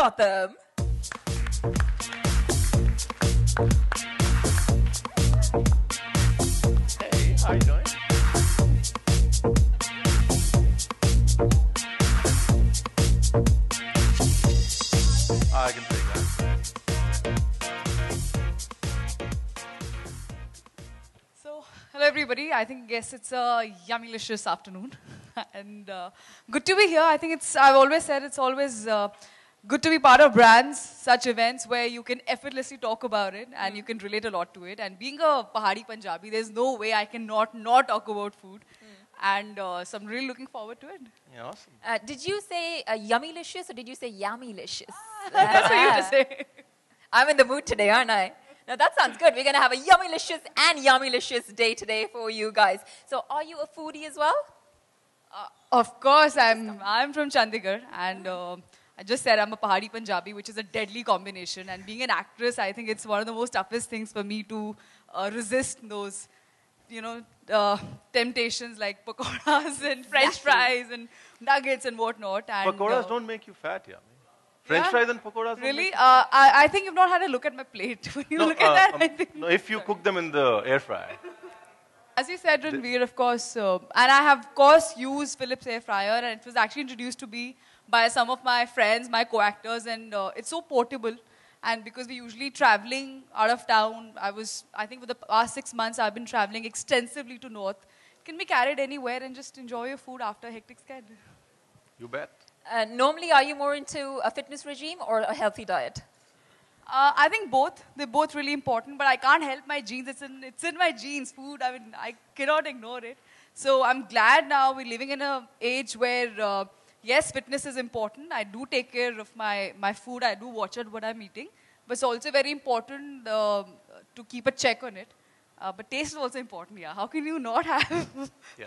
Gautam. Hey, how you doing? I can take that. So, hello everybody. I guess it's a yummylicious afternoon, and good to be here. I've always said it's always good to be part of brands, such events where you can effortlessly talk about it and you can relate a lot to it. And being a Pahadi Punjabi, there's no way I can not talk about food. And so I'm really looking forward to it. Yeah, awesome. Did you say yummylicious or did you say yammylicious? That's for you to say. I'm in the mood today, aren't I? Now that sounds good. We're going to have a yummylicious and yammylicious day today for you guys. So are you a foodie as well? Of course, I'm from Chandigarh, and I just said I'm a Pahadi Punjabi, which is a deadly combination. And being an actress, I think it's one of the most toughest things for me to resist those, temptations like pakoras and French fries and nuggets and whatnot. And, Pakoras don't make you fat, yeah. French fries and pakoras don't Really? make I think you've not had a look at my plate. When you look at that, I think... No, if you cook them in the air fryer. As you said, Ranveer, of course, and I have, of course, used Philips air fryer, and it was actually introduced to me by some of my friends, my co-actors, and it's so portable. And because we're usually traveling out of town, I think for the past 6 months, I've been traveling extensively to North. It can be carried anywhere and just enjoy your food after a hectic schedule. You bet. Normally, are you more into a fitness regime or a healthy diet? I think both. They're both really important, but I can't help my genes. It's in my genes, food. I mean, I cannot ignore it. So I'm glad now we're living in an age where, yes, fitness is important. I do take care of my food. I do watch out what I'm eating. But it's also very important to keep a check on it. But taste is also important, yeah. How can you not have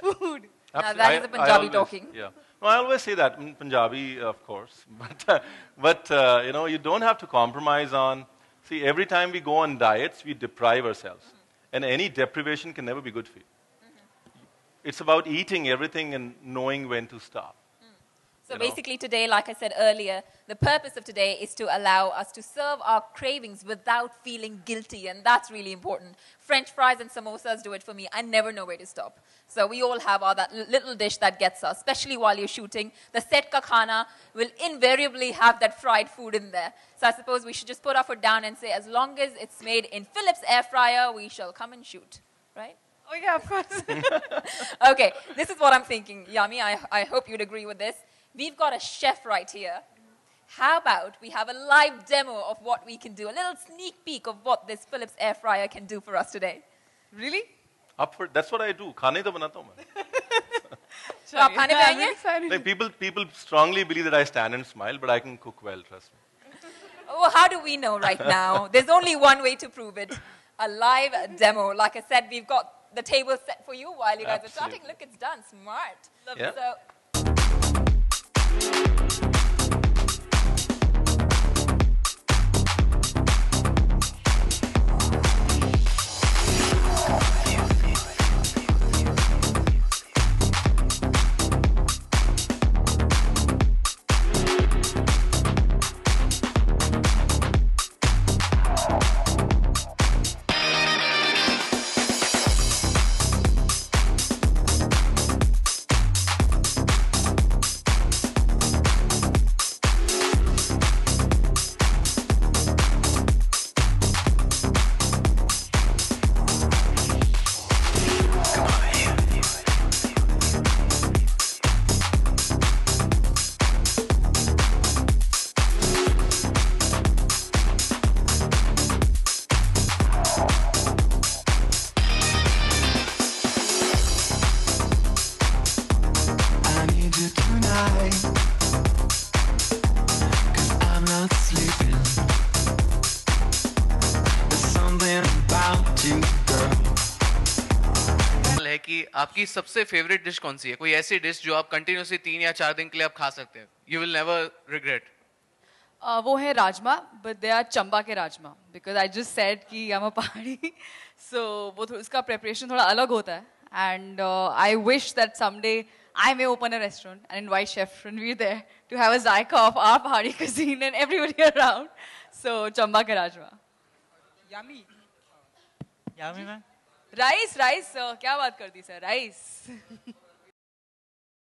food? Now that is a Punjabi talking. Yeah. No, I always say that in Punjabi, of course. But you don't have to compromise on... See, every time we go on diets, we deprive ourselves. And any deprivation can never be good for you. It's about eating everything and knowing when to stop. So basically today, like I said earlier, the purpose of today is to allow us to serve our cravings without feeling guilty, and that's really important. French fries and samosas do it for me. I never know where to stop. So we all have that little dish that gets us, especially while you're shooting. The set ka khana will invariably have that fried food in there. So I suppose we should just put our foot down and say, as long as it's made in Philips air fryer, we shall come and shoot, right? Oh yeah, of course. Okay, this is what I'm thinking, Yummy. I hope you'd agree with this. We've got a chef right here. How about we have a live demo of what we can do, a little sneak peek of what this Philips air fryer can do for us today. Really? That's what I do. Khane to banata hu main. So आप खाने पे आएंगे? Like people strongly believe that I stand and smile, but I can cook well, trust me. Well, how do we know right now? There's only one way to prove it. A live demo. Like I said, we've got the table set for you while you guys are starting. Look, it's done. Smart. Yeah. So, है कि आपकी सबसे favourite dish कौन सी है? कोई ऐसी dish जो आप कंटिन्यूअसली 3 या 4 दिन के लिए आप खा सकते हैं? You will never regret. वो है rajma, but they are Chamba के rajma, because I just said कि I'm a पहाड़ी, so वो उसका preparation थोड़ा अलग होता है, And I wish that someday I may open a restaurant and invite Chef Ranveer there to have a zyka of our Pahari cuisine and everybody around. So, Chamba Ka Rajma. Yummy. Yummy, man. Rice, rice. क्या बात कर दी sir? Rice.